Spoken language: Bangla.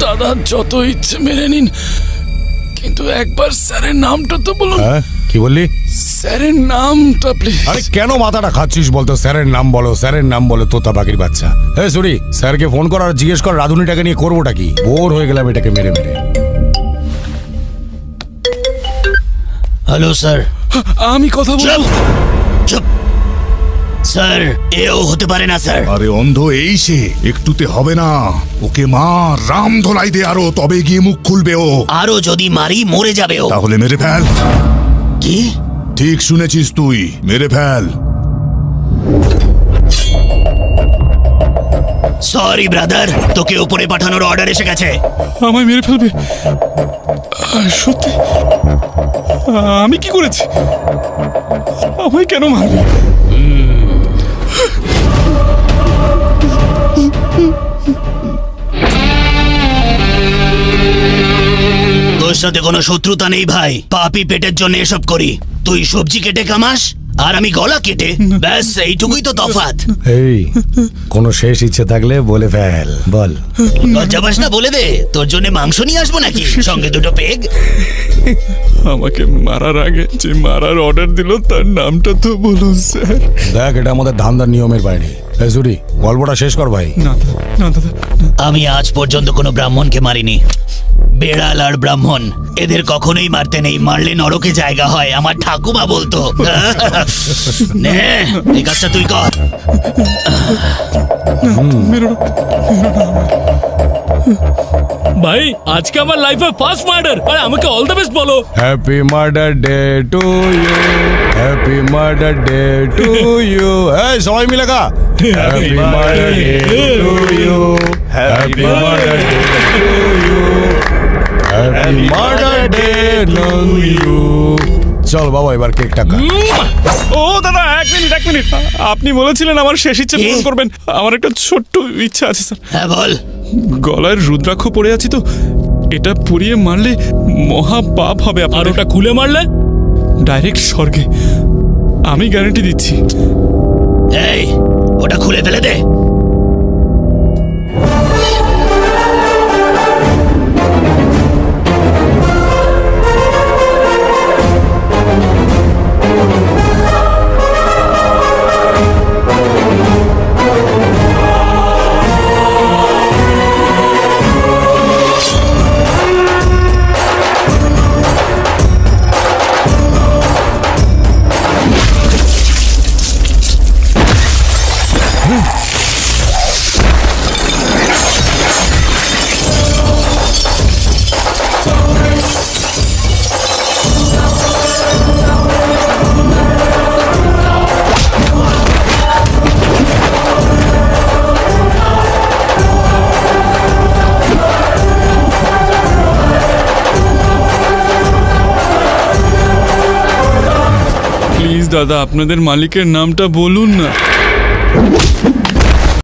দাদা যত ইচ্ছে মেনে নিন, কিন্তু একবার স্যারের নামটা তো বলুন। হ্যাঁ, কি বললি? স্যারের নামটা প্লিজ। আরে কেন মাথাটা খাচ্ছিস বলতো? স্যারের নাম বলো, স্যারের নাম বলো, তোতা পাখির বাচ্চা। এই সরি, স্যারকে ফোন কর আর জিজ্ঞেস কর রাধুনিটাকে নিয়ে করবোটা কি। বোর হয়ে গেলাম এটাকে মেরে মেরে। Hello sir. আমি কথা বলবো। চুপ স্যার, এও হতে পারে না স্যার। আরে অন্ধ এই সে, একটুতে হবে না। ওকে মার, রাম ধোলাই দে আরো, তবে গিয়ে মুখ খুলবে ও। আরো যদি মারি মরে যাবে ও। তাহলে মেরে ফেল। কি? ঠিক শুনেছিস তুই, মেরে ফেল। সরি ব্রাদার, তোকে উপরে পাঠানোর অর্ডার এসে গেছে। আমায় মেরে ফেলবে? সত্যি? আমি কি করেছি? আমায় কেন মারবে? তোর সাথে কোনো শত্রুতা নেই ভাই, পাপি পেটের জন্য এসব করি। তুই সবজি কেটে কামাস আর আমি গলা কেটে, ব্যাস এইটুকুই তো তফাৎ। এই, কোনো শেষ ইচ্ছে থাকলে বলে ফেল, বল। লজ্জা পাস না? বলে দে, তোর জন্য মাংস নিয়ে আসবো নাকি, সঙ্গে দুটো পেগ। আমাকে মারার আগে যে মারার অর্ডার দিল তার নামটা তো বলুন স্যার। দেখ, এটা আমাদের ধান্দার নিয়মের বাইরে। এই সরি, গল্পটা শেষ কর ভাই। না দাদা, আমি আজ পর্যন্ত কোনো ব্রাহ্মণকে মারিনি। বেড়াল আর ব্রাহ্মণ এদের কখনোই মারতে নেই, মারলে নরকে জায়গা হয়, আমার ঠাকুমা বলতো। নে, এই কাজটা তুই কর। ভাই আজকে আমার লাইফে ফার্স্ট মার্ডার, আর আমাকে অল দ্য বেস্ট বলো। Happy murder day to you, happy murder day to you. এই সবাই মিলে গা। Happy murder day to you, happy murder day to you, happy murder day to you. চল বাবা, এবার কেকটা খা। ও দাদা, এক মিনিট। আপনি বলেছিলেন আমার শেষ ইচ্ছে পূরণ করবেন। আমার একটা ছোট্ট ইচ্ছা আছে স্যার। হ্যাঁ বল। গলায় রুদ্রাক্ষ পড়ে আছি তো, এটা পুড়িয়ে মারলে মহা পাপ হবে। আর ওটা খুলে মারলে ডাইরেক্ট স্বর্গে, আমি গ্যারান্টি দিচ্ছি। এই, ওটা খুলে ফেলে দে। প্লিজ দাদা, আপনাদের মালিকের নামটা বলুন না।